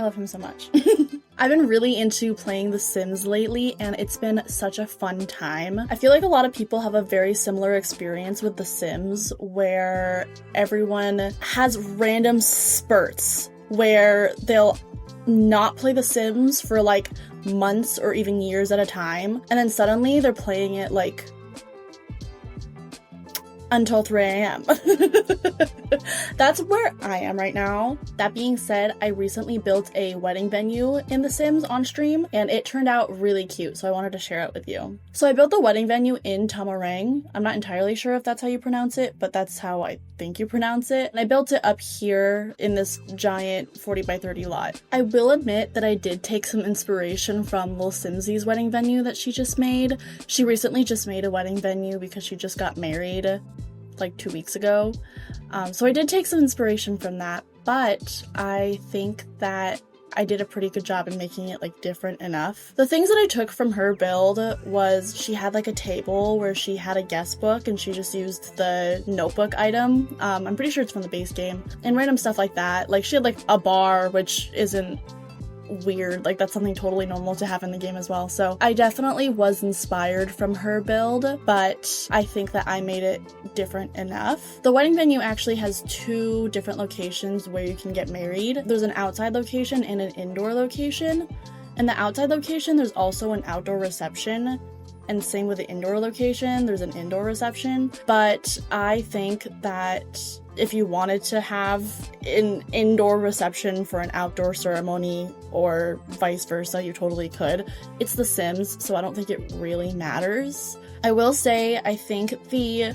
I love him so much. I've been really into playing The Sims lately, and it's been such a fun time. I feel like a lot of people have a very similar experience with The Sims, where everyone has random spurts where they'll not play The Sims for like months or even years at a time, and then suddenly they're playing it like until 3 a.m. That's where I am right now. That being said, I recently built a wedding venue in The Sims on stream, and it turned out really cute, so I wanted to share it with you. So I built the wedding venue in Tamarang. I'm not entirely sure if that's how you pronounce it, but that's how I think you pronounce it. And I built it up here in this giant 40 by 30 lot. I will admit that I did take some inspiration from Lil Simsy's wedding venue that she just made. She recently just made a wedding venue because she just got married like 2 weeks ago. So I did take some inspiration from that, but I think that I did a pretty good job in making it like different enough. The things that I took from her build was she had like a table where she had a guest book and she just used the notebook item. I'm pretty sure it's from the base game, and random stuff like that. Like she had like a bar, which isn't weird, like that's something totally normal to have in the game as well. So I definitely was inspired from her build, but I think that I made it different enough. The wedding venue actually has 2 different locations where you can get married. There's an outside location and an indoor location. In the outside location, there's also an outdoor reception, and same with the indoor location, there's an indoor reception. But I think that if you wanted to have an indoor reception for an outdoor ceremony or vice versa, you totally could. It's The Sims, so I don't think it really matters. I will say, I think the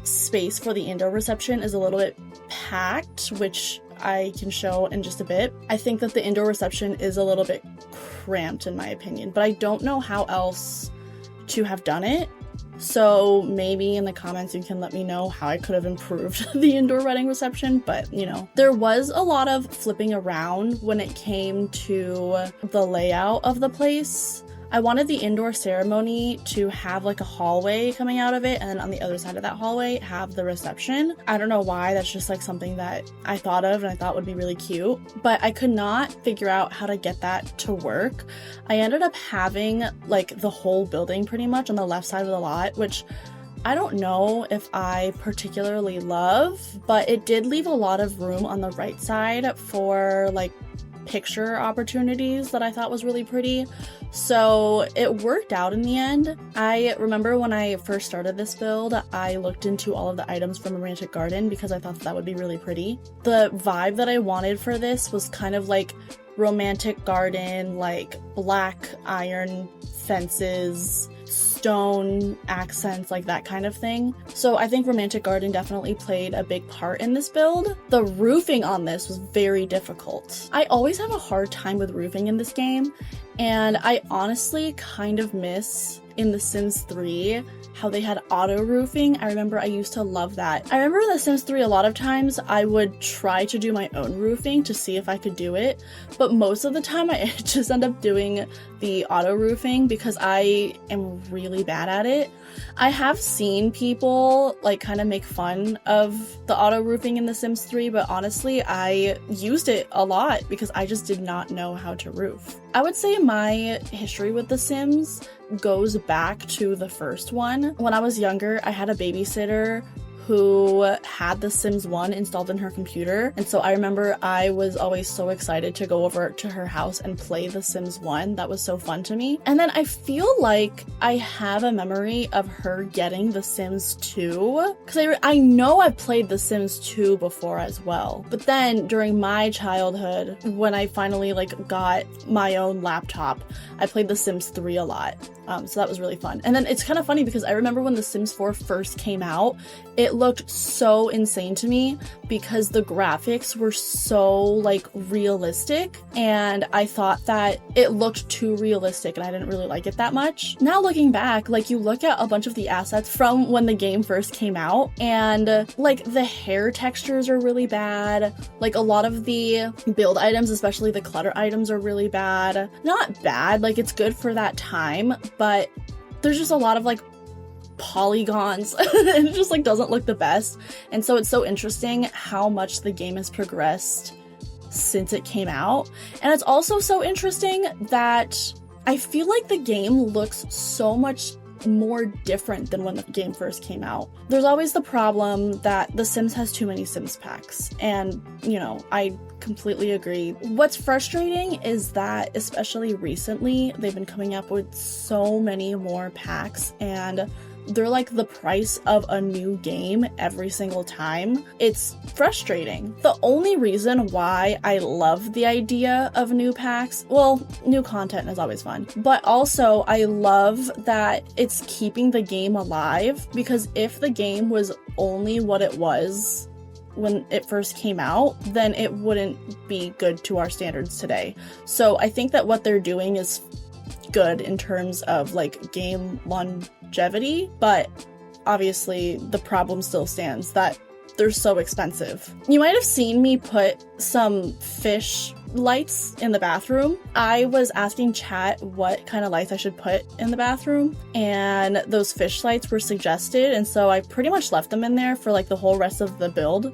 space for the indoor reception is a little bit packed, which I can show in just a bit. I think that the indoor reception is a little bit cramped in my opinion, but I don't know how else to have done it. So maybe in the comments you can let me know how I could have improved the indoor wedding reception, but you know. There was a lot of flipping around when it came to the layout of the place. I wanted the indoor ceremony to have like a hallway coming out of it, and then on the other side of that hallway have the reception. I don't know why, that's just like something that I thought of and I thought would be really cute, but I could not figure out how to get that to work. I ended up having like the whole building pretty much on the left side of the lot, which I don't know if I particularly love, but it did leave a lot of room on the right side for like picture opportunities that I thought was really pretty. So it worked out in the end. I remember when I first started this build, I looked into all of the items from Romantic Garden because I thought that would be really pretty. The vibe that I wanted for this was kind of like Romantic Garden, like black iron fences, stone accents, like that kind of thing. So I think Romantic Garden definitely played a big part in this build. The roofing on this was very difficult. I always have a hard time with roofing in this game, and I honestly kind of miss in The Sims 3 how they had auto roofing. I remember I used to love that. I remember in The Sims 3 a lot of times I would try to do my own roofing to see if I could do it, but most of the time I just end up doing the auto roofing because I am really bad at it. I have seen people like kind of make fun of the auto roofing in The Sims 3, but honestly I used it a lot because I just did not know how to roof. I would say my history with The Sims goes back to the first one. When I was younger, I had a babysitter who had The Sims 1 installed in her computer, and so I remember I was always so excited to go over to her house and play The Sims 1. That was so fun to me. And then I feel like I have a memory of her getting The Sims 2, because I know I've played The Sims 2 before as well. But then during my childhood, when I finally like got my own laptop, I played The Sims 3 a lot. So that was really fun. And then it's kind of funny because I remember when The Sims 4 first came out, it looked so insane to me because the graphics were so like realistic, and I thought that it looked too realistic and I didn't really like it that much. Now looking back, like you look at a bunch of the assets from when the game first came out, and like the hair textures are really bad. Like a lot of the build items, especially the clutter items, are really bad. Not bad, like it's good for that time, but there's just a lot of like polygons and it just like doesn't look the best. And so it's so interesting how much the game has progressed since it came out. And it's also so interesting that I feel like the game looks so much more different than when the game first came out. There's always the problem that The Sims has too many Sims packs, and you know, I completely agree. What's frustrating is that, especially recently, they've been coming up with so many more packs, and they're like the price of a new game every single time. It's frustrating. The only reason why I love the idea of new packs, well, new content is always fun, but also I love that it's keeping the game alive, because if the game was only what it was when it first came out, then it wouldn't be good to our standards today. So I think that what they're doing is good in terms of like game longevity, but obviously the problem still stands that they're so expensive. You might have seen me put some fish lights in the bathroom. I was asking chat what kind of lights I should put in the bathroom, and those fish lights were suggested, and so I pretty much left them in there for like the whole rest of the build.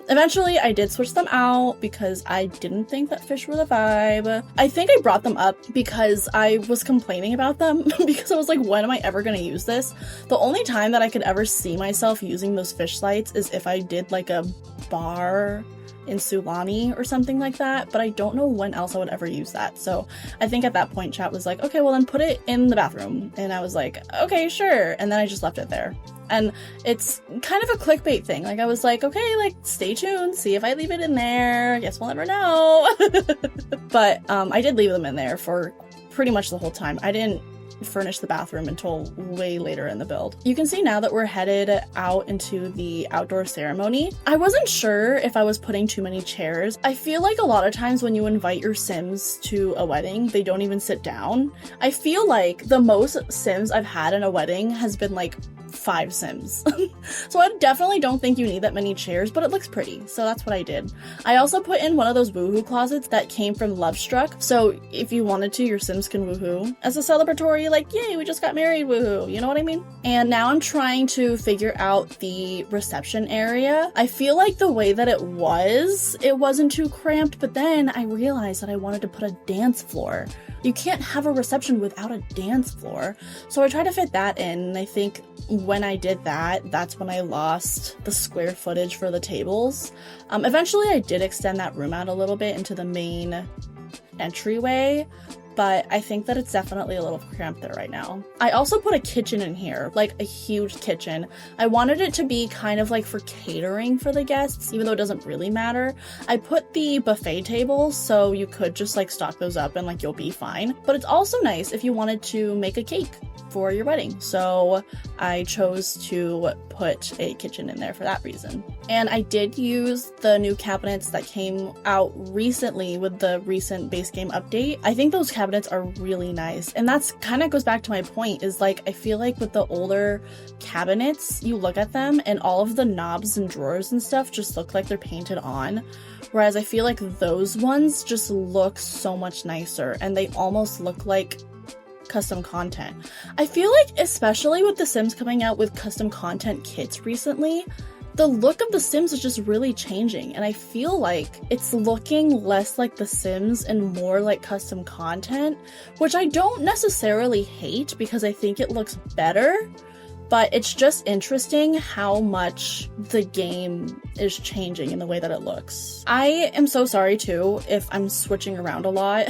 Eventually I did switch them out because I didn't think that fish were the vibe. I think I brought them up because I was complaining about them because I was like, when am I ever going to use this? The only time that I could ever see myself using those fish lights is if I did like a bar in Sulani or something like that, but I don't know when else I would ever use that. So I think at that point chat was like, okay, well then put it in the bathroom. And I was like, okay, sure. And then I just left it there. And it's kind of a clickbait thing. Like I was like, okay, like stay tuned, see if I leave it in there. I guess we'll never know. But I did leave them in there for pretty much the whole time. I didn't furnish the bathroom until way later in the build. You can see now that we're headed out into the outdoor ceremony. I wasn't sure if I was putting too many chairs. I feel like a lot of times when you invite your Sims to a wedding, they don't even sit down. I feel like the most Sims I've had in a wedding has been like 5 Sims. So I definitely don't think you need that many chairs, but it looks pretty, so that's what I did. I also put in one of those woohoo closets that came from Lovestruck, so if you wanted to, your Sims can woohoo as a celebratory, like, yay, we just got married woohoo, you know what I mean? And now I'm trying to figure out the reception area. I feel like the way that it wasn't too cramped, but then I realized that I wanted to put a dance floor. You can't have a reception without a dance floor. So I tried to fit that in, and I think when I did that, that's when I lost the square footage for the tables. Eventually I did extend that room out a little bit into the main entryway, but I think that it's definitely a little cramped there right now. I also put a kitchen in here, like a huge kitchen. I wanted it to be kind of like for catering for the guests, even though it doesn't really matter. I put the buffet tables so you could just like stock those up and like you'll be fine. But it's also nice if you wanted to make a cake for your wedding. So I chose to put a kitchen in there for that reason. And I did use the new cabinets that came out recently with the recent base game update. I think those cabinets are really nice. And that's kind of goes back to my point, is like, I feel like with the older cabinets, you look at them and all of the knobs and drawers and stuff just look like they're painted on. Whereas I feel like those ones just look so much nicer, and they almost look like custom content. I feel like, especially with The Sims coming out with custom content kits recently, the look of The Sims is just really changing, and I feel like it's looking less like The Sims and more like custom content, which I don't necessarily hate because I think it looks better. But it's just interesting how much the game is changing in the way that it looks. I am so sorry too if I'm switching around a lot.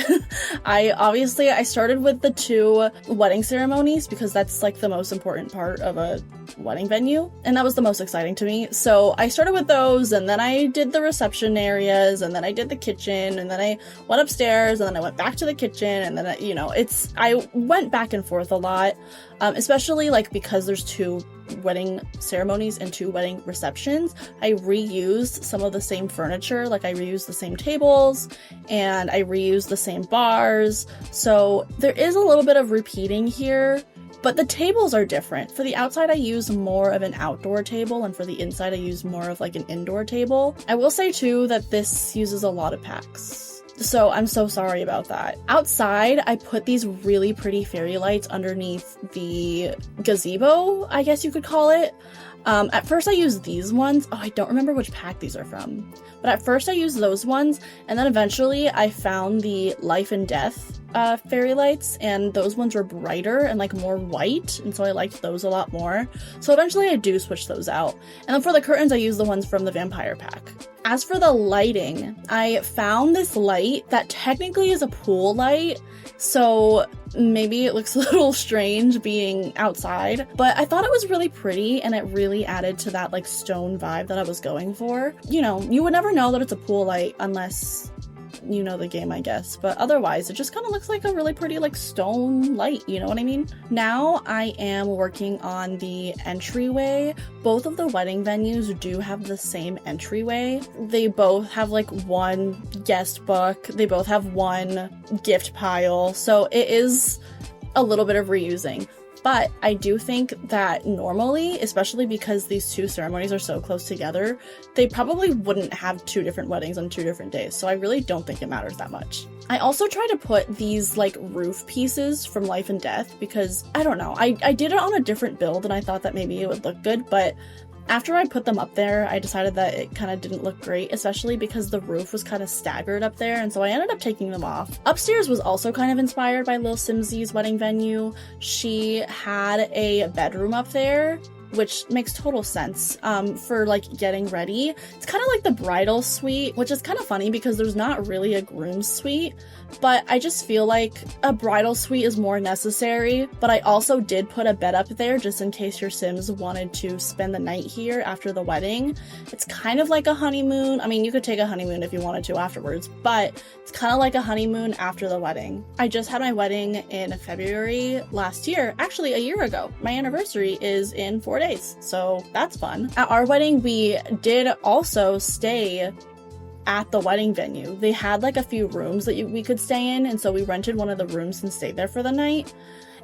I started with the 2 wedding ceremonies because that's like the most important part of a wedding venue, and that was the most exciting to me. So I started with those, and then I did the reception areas, and then I did the kitchen, and then I went upstairs, and then I went back to the kitchen, and then I went back and forth a lot. Especially like because there's 2 wedding ceremonies and 2 wedding receptions, I reused some of the same furniture. Like I reused the same tables and I reused the same bars. So there is a little bit of repeating here, but the tables are different. For the outside, I use more of an outdoor table, and for the inside, I use more of like an indoor table. I will say too that this uses a lot of packs. So I'm so sorry about that. Outside, I put these really pretty fairy lights underneath the gazebo, I guess you could call it. At first I used these ones. Oh, I don't remember which pack these are from. But at first I used those ones, and then eventually I found the Life and Death fairy lights, and those ones were brighter and like more white, and so I liked those a lot more. So eventually I do switch those out. And then for the curtains I use the ones from the vampire pack. As for the lighting, I found this light that technically is a pool light, so maybe it looks a little strange being outside, but I thought it was really pretty and it really added to that like stone vibe that I was going for. You know, you would never know that it's a pool light unless you know the game, I guess, but otherwise it just kind of looks like a really pretty like stone light, you know what I mean? Now I am working on the entryway. Both of the wedding venues do have the same entryway. They both have like one guest book, they both have one gift pile, so it is a little bit of reusing. But I do think that normally, especially because these two ceremonies are so close together, they probably wouldn't have two different weddings on 2 different days, so I really don't think it matters that much. I also try to put these like roof pieces from Life and Death because, I don't know, I did it on a different build and I thought that maybe it would look good, but after I put them up there, I decided that it kind of didn't look great, especially because the roof was kind of staggered up there, and so I ended up taking them off. Upstairs was also kind of inspired by Lil Simsy's wedding venue. She had a bedroom up there, which makes total sense for like getting ready. It's kind of like the bridal suite, which is kind of funny because there's not really a groom's suite, but I just feel like a bridal suite is more necessary. But I also did put a bed up there just in case your Sims wanted to spend the night here after the wedding. It's kind of like a honeymoon. I mean, you could take a honeymoon if you wanted to afterwards, but it's kind of like a honeymoon after the wedding. I just had my wedding in February last year, actually a year ago. My anniversary is in 4 days, so that's fun. At our wedding, we did also stay at the wedding venue. They had like a few rooms that we could stay in, and so we rented one of the rooms and stayed there for the night.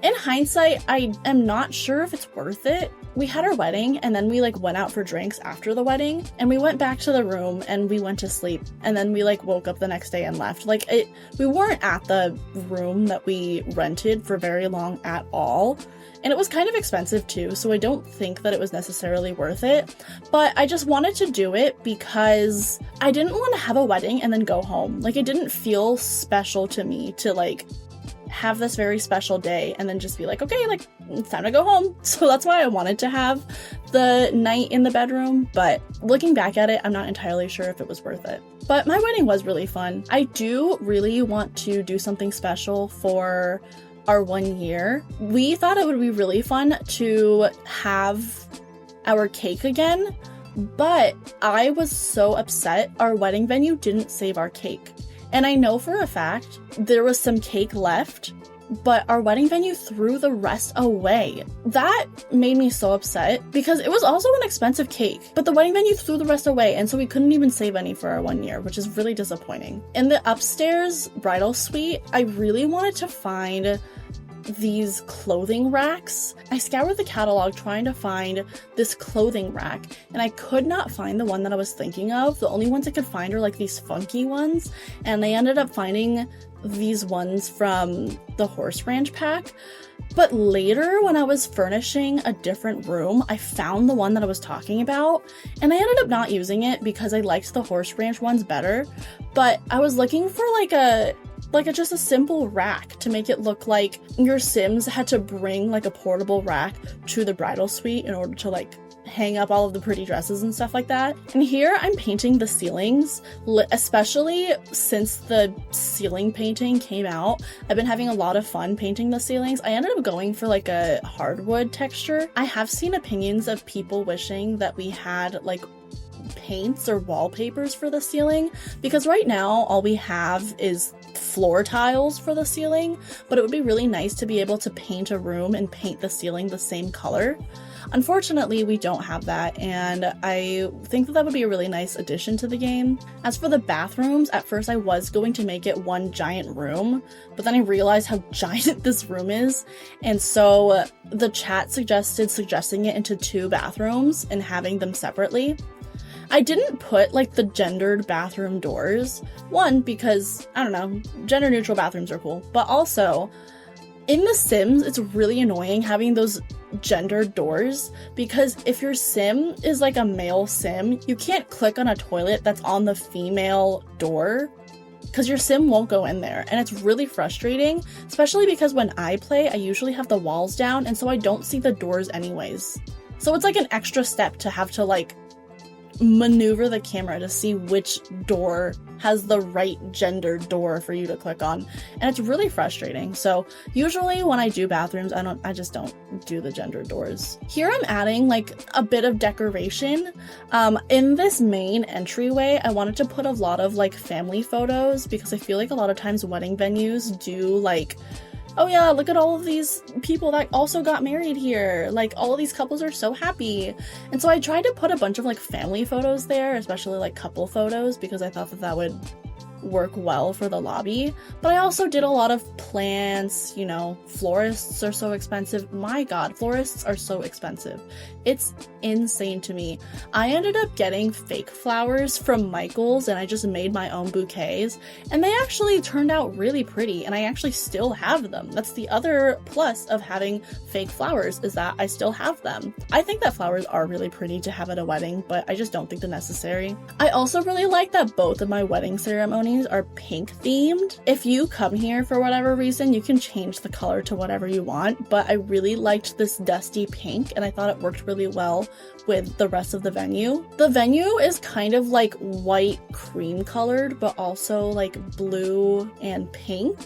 In hindsight, I am not sure if it's worth it. We had our wedding and then we like went out for drinks after the wedding, and we went back to the room and we went to sleep, and then we like woke up the next day and left. We weren't at the room that we rented for very long at all. And it was kind of expensive too, so I don't think that it was necessarily worth it. But I just wanted to do it because I didn't want to have a wedding and then go home. Like, it didn't feel special to me to like have this very special day and then just be like, okay, like it's time to go home. So that's why I wanted to have the night in the bedroom. But looking back at it, I'm not entirely sure if it was worth it. But my wedding was really fun. I do really want to do something special for our 1 year. We thought it would be really fun to have our cake again, but I was so upset our wedding venue didn't save our cake. And I know for a fact there was some cake left, but our wedding venue threw the rest away. That made me so upset because it was also an expensive cake, but the wedding venue threw the rest away, and so we couldn't even save any for our 1 year, which is really disappointing. In the upstairs bridal suite, I really wanted to find these clothing racks. I scoured the catalog trying to find this clothing rack, and I could not find the one that I was thinking of. The only ones I could find are like these funky ones, and I ended up finding these ones from the Horse Ranch pack. But later, when I was furnishing a different room, I found the one that I was talking about, and I ended up not using it because I liked the Horse Ranch ones better. But I was looking for just a simple rack to make it look like your Sims had to bring like a portable rack to the bridal suite in order to like hang up all of the pretty dresses and stuff like that. And here I'm painting the ceilings, especially since the ceiling painting came out. I've been having a lot of fun painting the ceilings. I ended up going for like a hardwood texture. I have seen opinions of people wishing that we had like paints or wallpapers for the ceiling, because right now all we have is floor tiles for the ceiling, but it would be really nice to be able to paint a room and paint the ceiling the same color. Unfortunately, we don't have that, and I think that would be a really nice addition to the game. As for the bathrooms, at first I was going to make it one giant room, but then I realized how giant this room is, and so the chat suggesting it into 2 bathrooms and having them separately. I didn't put like the gendered bathroom doors. One, because, I don't know, gender neutral bathrooms are cool, but also in The Sims, it's really annoying having those gendered doors, because if your sim is like a male sim, you can't click on a toilet that's on the female door because your sim won't go in there, and it's really frustrating, especially because when I play, I usually have the walls down, and so I don't see the doors anyways. So it's like an extra step to have to like maneuver the camera to see which door has the right gender door for you to click on, and it's really frustrating. So usually when I do bathrooms, I just don't do the gender doors. Here I'm adding like a bit of decoration. In this main entryway, I wanted to put a lot of like family photos because I feel like a lot of times wedding venues do like, oh yeah, look at all of these people that also got married here. Like, all of these couples are so happy. And so I tried to put a bunch of like family photos there, especially like couple photos, because I thought that that would work well for the lobby. But I also did a lot of plants, you know, florists are so expensive. My god, florists are so expensive. It's insane to me. I ended up getting fake flowers from Michael's and I just made my own bouquets, and they actually turned out really pretty, and I actually still have them. That's the other plus of having fake flowers, is that I still have them. I think that flowers are really pretty to have at a wedding, but I just don't think they're necessary. I also really like that both of my wedding ceremonies are pink themed. If you come here for whatever reason, you can change the color to whatever you want, but I really liked this dusty pink and I thought it worked really well with the rest of the venue. The venue is kind of like white cream colored, but also like blue and pink.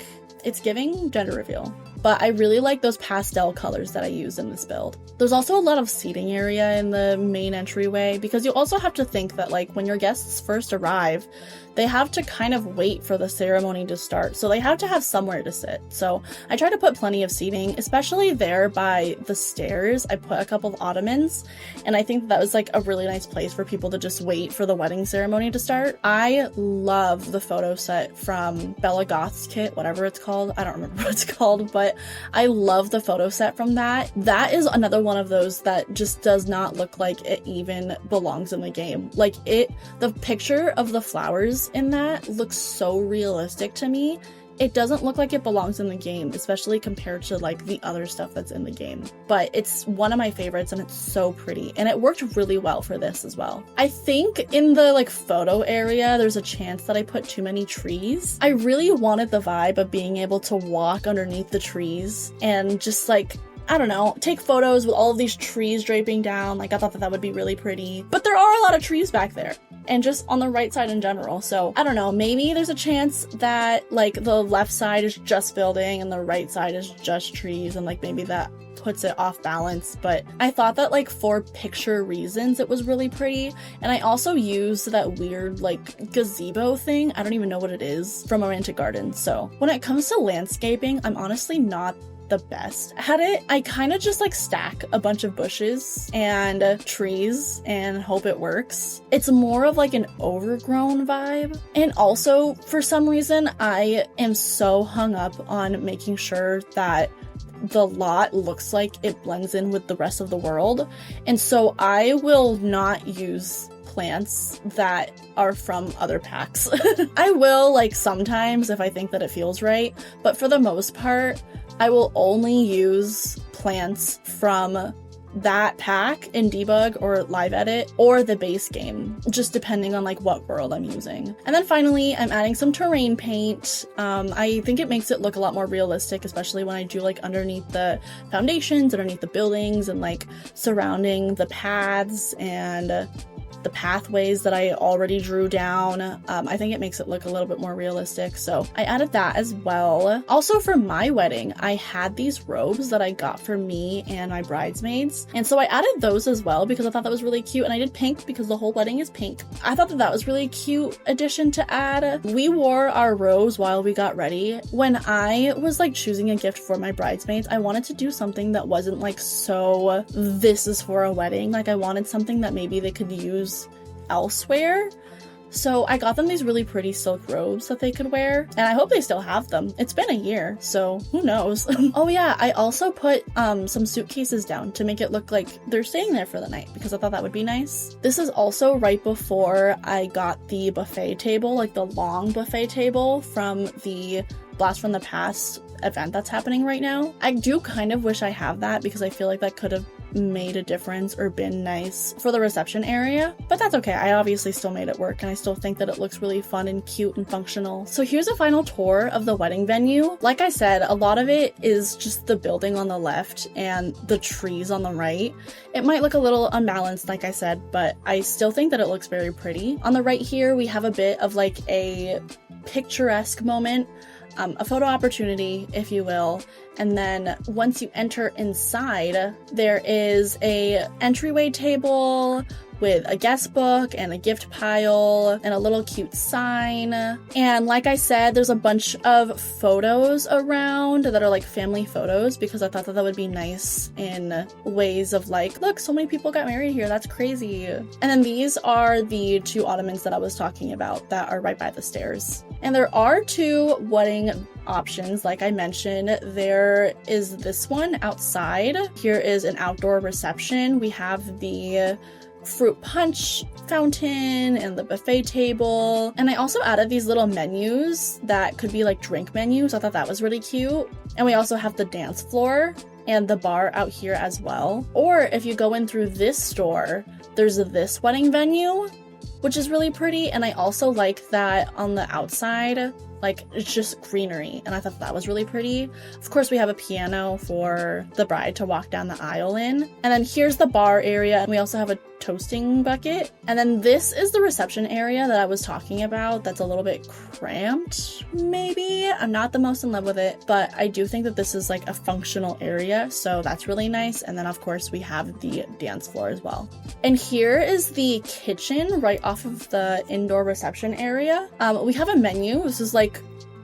It's giving gender reveal. But I really like those pastel colors that I used in this build. There's also a lot of seating area in the main entryway, because you also have to think that like when your guests first arrive, they have to kind of wait for the ceremony to start, so they have to have somewhere to sit. So I try to put plenty of seating, especially there by the stairs. I put a couple of ottomans, and I think that was like a really nice place for people to just wait for the wedding ceremony to start. I love the photo set from Bella Goth's kit, whatever it's called. I don't remember what it's called, but I love the photo set from that. That is another one of those that just does not look like it even belongs in the game. Like the picture of the flowers in that looks so realistic to me. It doesn't look like it belongs in the game, especially compared to like the other stuff that's in the game. But it's one of my favorites and it's so pretty, and it worked really well for this as well. I think in the like photo area, there's a chance that I put too many trees. I really wanted the vibe of being able to walk underneath the trees and just like, I don't know, take photos with all of these trees draping down. Like, I thought that that would be really pretty. But there are a lot of trees back there, and just on the right side in general. So I don't know, maybe there's a chance that like the left side is just building and the right side is just trees, and like maybe that puts it off balance. But I thought that like for picture reasons it was really pretty. And I also used that weird like gazebo thing, I don't even know what it is, from Romantic Gardens. So when it comes to landscaping, I'm honestly not the best at it. I kind of just like stack a bunch of bushes and trees and hope it works. It's more of like an overgrown vibe. And also for some reason I am so hung up on making sure that the lot looks like it blends in with the rest of the world, and so I will not use plants that are from other packs. I will like sometimes if I think that it feels right, but for the most part I will only use plants from that pack in debug or live edit or the base game, just depending on like what world I'm using. And then finally I'm adding some terrain paint. I think it makes it look a lot more realistic, especially when I do like underneath the foundations, underneath the buildings, and like surrounding the paths and the pathways that I already drew down. I think it makes it look a little bit more realistic, so I added that as well. Also for my wedding, I had these robes that I got for me and my bridesmaids, and so I added those as well because I thought that was really cute, and I did pink because the whole wedding is pink. I thought that that was really cute addition to add. We wore our robes while we got ready. When I was like choosing a gift for my bridesmaids, I wanted to do something that wasn't like so this is for a wedding. Like I wanted something that maybe they could use elsewhere. So I got them these really pretty silk robes that they could wear, and I hope they still have them. It's been a year, so who knows. Oh yeah, I also put some suitcases down to make it look like they're staying there for the night because I thought that would be nice. This is also right before I got the buffet table, like the long buffet table from the Blast from the Past event that's happening right now. I do kind of wish I have that because I feel like that could have made a difference or been nice for the reception area, but that's okay. I obviously still made it work and I still think that it looks really fun and cute and functional. So here's a final tour of the wedding venue. Like I said, a lot of it is just the building on the left and the trees on the right. It might look a little unbalanced, like I said, but I still think that it looks very pretty. On the right here, we have a bit of like a picturesque moment, a photo opportunity, if you will. And then once you enter inside, there is a entryway table with a guest book and a gift pile and a little cute sign. And like I said, there's a bunch of photos around that are like family photos because I thought that would be nice in ways of like, look, so many people got married here. That's crazy. And then these are the 2 ottomans that I was talking about that are right by the stairs. And there are 2 wedding options. Like I mentioned, there is this one outside. Here is an outdoor reception. We have the fruit punch fountain and the buffet table. And I also added these little menus that could be like drink menus. I thought that was really cute. And we also have the dance floor and the bar out here as well. Or if you go in through this store, there's this wedding venue, which is really pretty. And I also like that on the outside, like it's just greenery, and I thought that was really pretty. Of course, we have a piano for the bride to walk down the aisle in. And then here's the bar area, and we also have a toasting bucket. And then this is the reception area that I was talking about that's a little bit cramped, maybe. I'm not the most in love with it, but I do think that this is like a functional area, so that's really nice. And then of course we have the dance floor as well. And here is the kitchen right off of the indoor reception area. We have a menu. This is like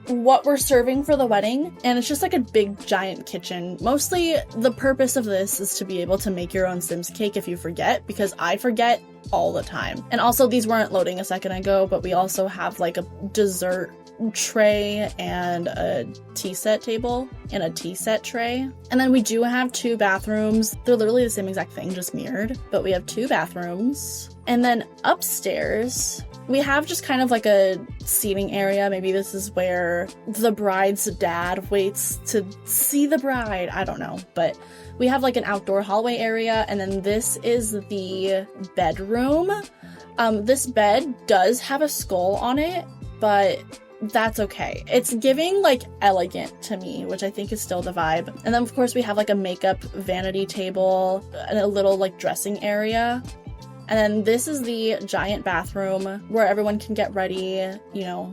what we're serving for the wedding, and it's just like a big giant kitchen. Mostly the purpose of this is to be able to make your own Sims cake if you forget, because I forget all the time. And also these weren't loading a second ago, but we also have like a dessert tray and a tea set table and a tea set tray. And then we do have 2 bathrooms. They're literally the same exact thing, just mirrored, but we have 2 bathrooms. And then upstairs we have just kind of like a seating area. Maybe this is where the bride's dad waits to see the bride. I don't know. But we have like an outdoor hallway area. And then this is the bedroom. This bed does have a skull on it, but that's okay. It's giving like elegant to me, which I think is still the vibe. And then of course we have like a makeup vanity table and a little like dressing area. And then this is the giant bathroom where everyone can get ready, you know.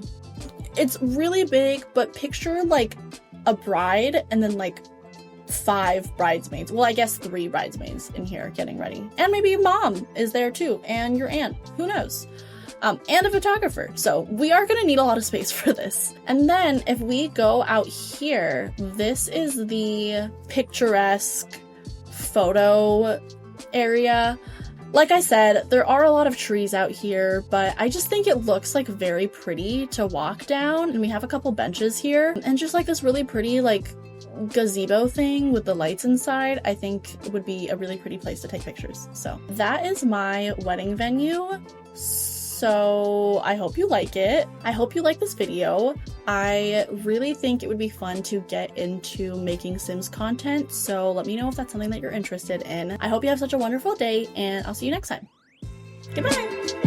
It's really big, but picture like a bride and then like 5 bridesmaids. Well, I guess 3 bridesmaids in here getting ready. And maybe mom is there too, and your aunt. Who knows? And a photographer. So we are going to need a lot of space for this. And then if we go out here, this is the picturesque photo area. Like I said, there are a lot of trees out here, but I just think it looks like very pretty to walk down. And we have a couple benches here and just like this really pretty like gazebo thing with the lights inside. I think it would be a really pretty place to take pictures. So that is my wedding venue. So I hope you like it. I hope you like this video. I really think it would be fun to get into making Sims content, so let me know if that's something that you're interested in. I hope you have such a wonderful day, and I'll see you next time. Goodbye!